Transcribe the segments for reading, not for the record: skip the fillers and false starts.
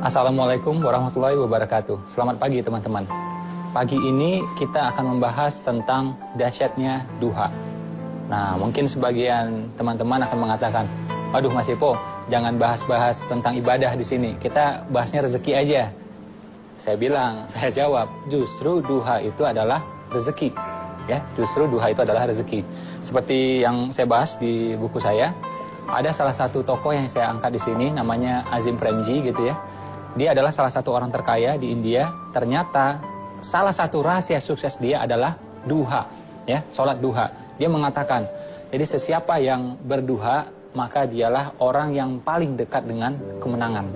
Assalamualaikum warahmatullahi wabarakatuh. Selamat pagi teman-teman. Pagi ini kita akan membahas tentang dahsyatnya duha. Nah, mungkin sebagian teman-teman akan mengatakan, "Aduh Mas Ipo, jangan bahas-bahas tentang ibadah di sini. Kita bahasnya rezeki aja." Saya jawab, justru duha itu adalah rezeki. Ya, justru duha itu adalah rezeki. Seperti yang saya bahas di buku saya, ada salah satu tokoh yang saya angkat di sini, namanya Azim Premji gitu ya. Dia adalah salah satu orang terkaya di India. Ternyata salah satu rahasia sukses dia adalah duha, ya, sholat duha. Dia mengatakan, jadi sesiapa yang berduha, maka dialah orang yang paling dekat dengan kemenangan.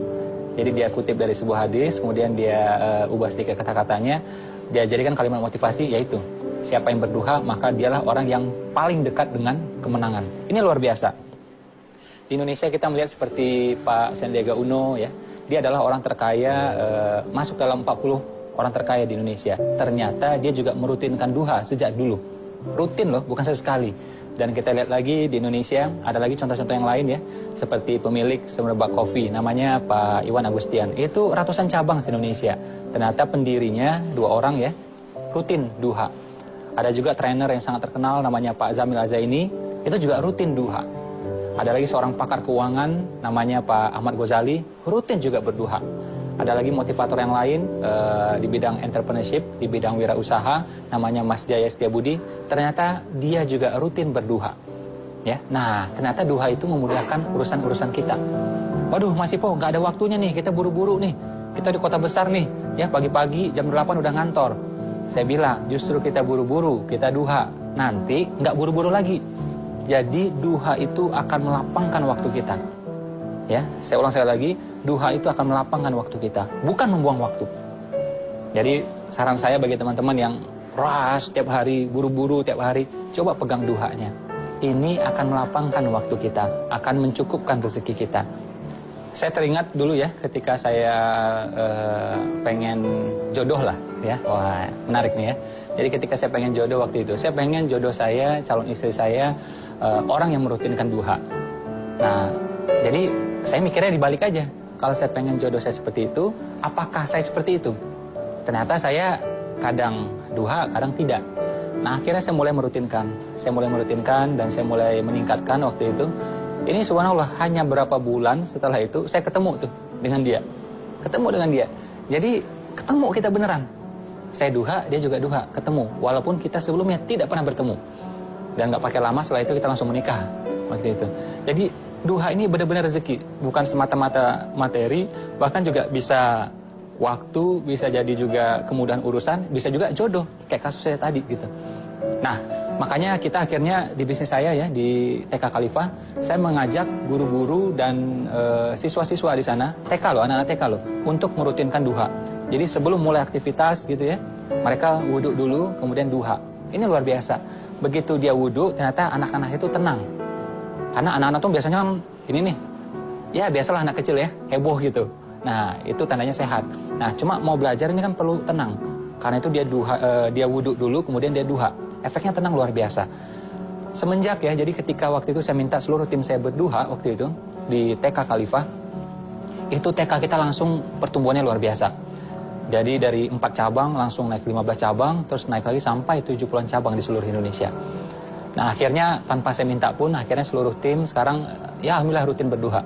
Jadi dia kutip dari sebuah hadis, kemudian dia ubah sedikit kata-katanya, dia jadikan kalimat motivasi, yaitu siapa yang berduha, maka dialah orang yang paling dekat dengan kemenangan. Ini luar biasa. Di Indonesia kita melihat seperti Pak Sandiaga Uno, ya. Dia adalah orang terkaya, masuk dalam 40 orang terkaya di Indonesia. Ternyata dia juga merutinkan duha sejak dulu. Rutin loh, bukan sesekali. Dan kita lihat lagi di Indonesia, ada lagi contoh-contoh yang lain ya. Seperti pemilik Semerbak Coffee, namanya Pak Iwan Agustian. Itu ratusan cabang di Indonesia. Ternyata pendirinya 2 orang ya, rutin duha. Ada juga trainer yang sangat terkenal, namanya Pak Zamil Azaini. Itu juga rutin duha. Ada lagi seorang pakar keuangan, namanya Pak Ahmad Ghazali, rutin juga berduha. Ada lagi motivator yang lain di bidang entrepreneurship, di bidang wirausaha, namanya Mas Jaya Setiabudi. Ternyata dia juga rutin berduha. Ya, nah ternyata duha itu memudahkan urusan-urusan kita. Waduh Mas Ipo, nggak ada waktunya nih, kita buru-buru nih. Kita di kota besar nih, ya pagi-pagi jam 8 udah ngantor. Saya bilang, justru kita buru-buru, kita duha. Nanti nggak buru-buru lagi. Jadi duha itu akan melapangkan waktu kita. Ya, saya ulang sekali lagi, duha itu akan melapangkan waktu kita, bukan membuang waktu. Jadi saran saya bagi teman-teman yang rush tiap hari, buru-buru tiap hari, coba pegang duhanya. Ini akan melapangkan waktu kita, akan mencukupkan rezeki kita. Saya teringat dulu ya, ketika saya pengen jodoh lah, ya, wah menarik nih ya. Jadi ketika saya pengen jodoh waktu itu, saya pengen jodoh saya, calon istri saya, orang yang merutinkan duha. Nah, jadi saya mikirnya dibalik aja. Kalau saya pengen jodoh saya seperti itu, apakah saya seperti itu? Ternyata saya kadang duha, kadang tidak. Nah, akhirnya saya mulai merutinkan. Saya mulai merutinkan dan saya mulai meningkatkan waktu itu. Ini subhanallah, hanya berapa bulan setelah itu, saya ketemu tuh dengan dia. Ketemu dengan dia. Jadi, ketemu kita beneran. Saya duha, dia juga duha, ketemu. Walaupun kita sebelumnya tidak pernah bertemu. Dan nggak pakai lama, setelah itu kita langsung menikah waktu itu. Jadi duha ini benar-benar rezeki, bukan semata-mata materi, bahkan juga bisa waktu, bisa jadi juga kemudahan urusan, bisa juga jodoh, kayak kasus saya tadi gitu. Nah, makanya kita akhirnya di bisnis saya ya, di TK Khalifah, saya mengajak guru-guru dan siswa-siswa di sana, TK loh, anak-anak TK loh, untuk merutinkan duha. Jadi sebelum mulai aktivitas gitu ya, mereka wudhu dulu, kemudian duha. Ini luar biasa. Begitu dia wudhu, ternyata anak-anak itu tenang. Karena anak-anak tuh biasanya ini nih, ya biasalah anak kecil ya, heboh gitu. Nah, itu tandanya sehat. Nah, cuma mau belajar ini kan perlu tenang. Karena itu dia wudhu dulu, kemudian dia duha. Efeknya tenang luar biasa. Semenjak ya, jadi ketika waktu itu saya minta seluruh tim saya berduha waktu itu di TK Khalifah, itu TK kita langsung pertumbuhannya luar biasa. Jadi dari 4 cabang langsung naik 15 cabang, terus naik lagi sampai 70-an cabang di seluruh Indonesia. Nah, akhirnya tanpa saya minta pun, akhirnya seluruh tim sekarang ya alhamdulillah rutin berduha.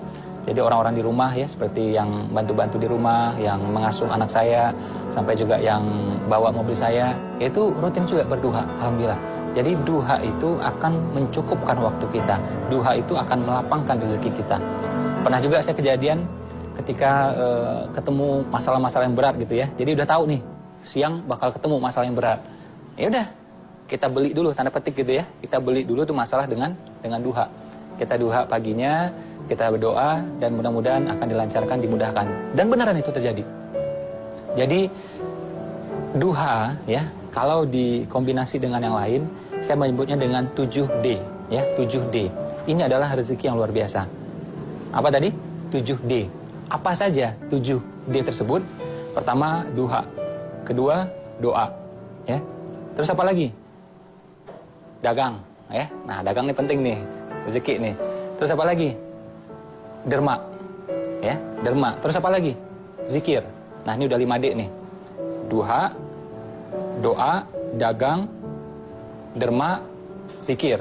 Jadi orang-orang di rumah ya, seperti yang bantu-bantu di rumah, yang mengasuh anak saya, sampai juga yang bawa mobil saya, itu rutin juga berduha, alhamdulillah. Jadi duha itu akan mencukupkan waktu kita. Duha itu akan melapangkan rezeki kita. Pernah juga saya kejadian ketika ketemu masalah-masalah yang berat gitu ya. Jadi udah tahu nih, siang bakal ketemu masalah yang berat. Ya udah, kita beli dulu, tanda petik gitu ya. Kita beli dulu tuh masalah dengan duha. Kita duha paginya, kita berdoa, dan mudah-mudahan akan dilancarkan, dimudahkan. Dan beneran itu terjadi. Jadi duha ya, kalau dikombinasi dengan yang lain, saya menyebutnya dengan 7D ya, 7D. Ini adalah rezeki yang luar biasa. Apa tadi? 7D. Apa saja 7D tersebut? Pertama, duha. Kedua, doa. Ya. Terus apa lagi? Dagang. Ya. Nah, dagang ini penting nih. Rezeki nih. Terus apa lagi? Derma. Ya, derma. Terus apa lagi? zikir. Nah, ini udah 5D nih. Duha, doa, dagang, derma, zikir.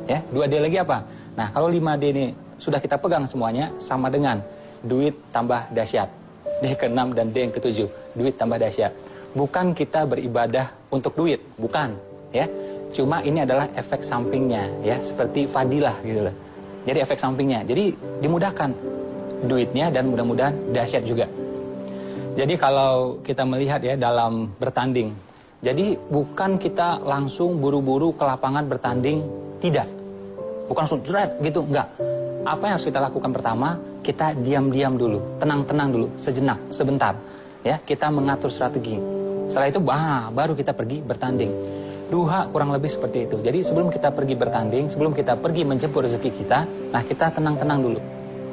Ya, 2D lagi apa? Nah, kalau 5D ini sudah kita pegang semuanya, sama dengan duit tambah dahsyat. D ke-6 dan D yang ke-7, duit tambah dahsyat. Bukan kita beribadah untuk duit, bukan, ya. Cuma ini adalah efek sampingnya, ya, seperti fadilah gitu loh. Jadi efek sampingnya. Jadi dimudahkan duitnya dan mudah-mudahan dahsyat juga. Jadi kalau kita melihat ya dalam bertanding, jadi bukan kita langsung buru-buru ke lapangan bertanding, tidak. Bukan langsung jeret gitu, enggak. Apa yang harus kita lakukan pertama? Kita diam-diam dulu, tenang-tenang dulu, sejenak, sebentar. Ya, kita mengatur strategi. Setelah itu baru kita pergi bertanding. Duha kurang lebih seperti itu. Jadi sebelum kita pergi bertanding, sebelum kita pergi menjemput rezeki kita, nah kita tenang-tenang dulu.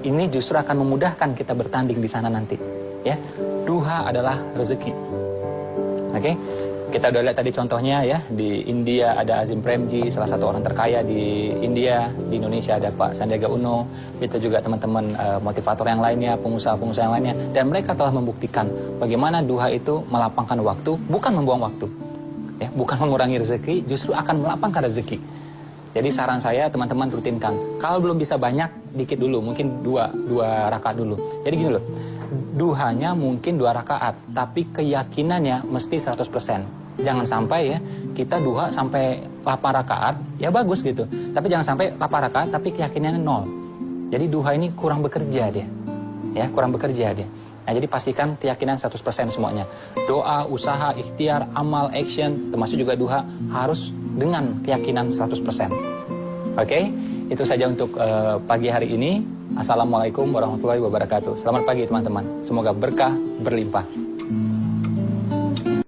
Ini justru akan memudahkan kita bertanding di sana nanti. Ya, duha adalah rezeki. Oke? Kita udah lihat tadi contohnya ya, di India ada Azim Premji, salah satu orang terkaya di India. Di Indonesia ada Pak Sandiaga Uno, itu juga teman-teman motivator yang lainnya, pengusaha-pengusaha yang lainnya. Dan mereka telah membuktikan bagaimana duha itu melapangkan waktu, bukan membuang waktu. Ya, bukan mengurangi rezeki, justru akan melapangkan rezeki. Jadi saran saya teman-teman rutinkan. Kalau belum bisa banyak, dikit dulu, mungkin dua rakaat dulu. Jadi gini loh, duhanya mungkin 2 rakaat, tapi keyakinannya mesti 100%. Jangan sampai ya, kita duha sampai 8 rakaat, ya bagus gitu. Tapi jangan sampai 8 rakaat, tapi keyakinannya 0. Jadi duha ini kurang bekerja dia. Ya, kurang bekerja dia. Nah, jadi pastikan keyakinan 100% semuanya. Doa, usaha, ikhtiar, amal, action, termasuk juga duha, harus dengan keyakinan 100%. Oke? Itu saja untuk pagi hari ini. Assalamualaikum warahmatullahi wabarakatuh. Selamat pagi teman-teman. Semoga berkah berlimpah.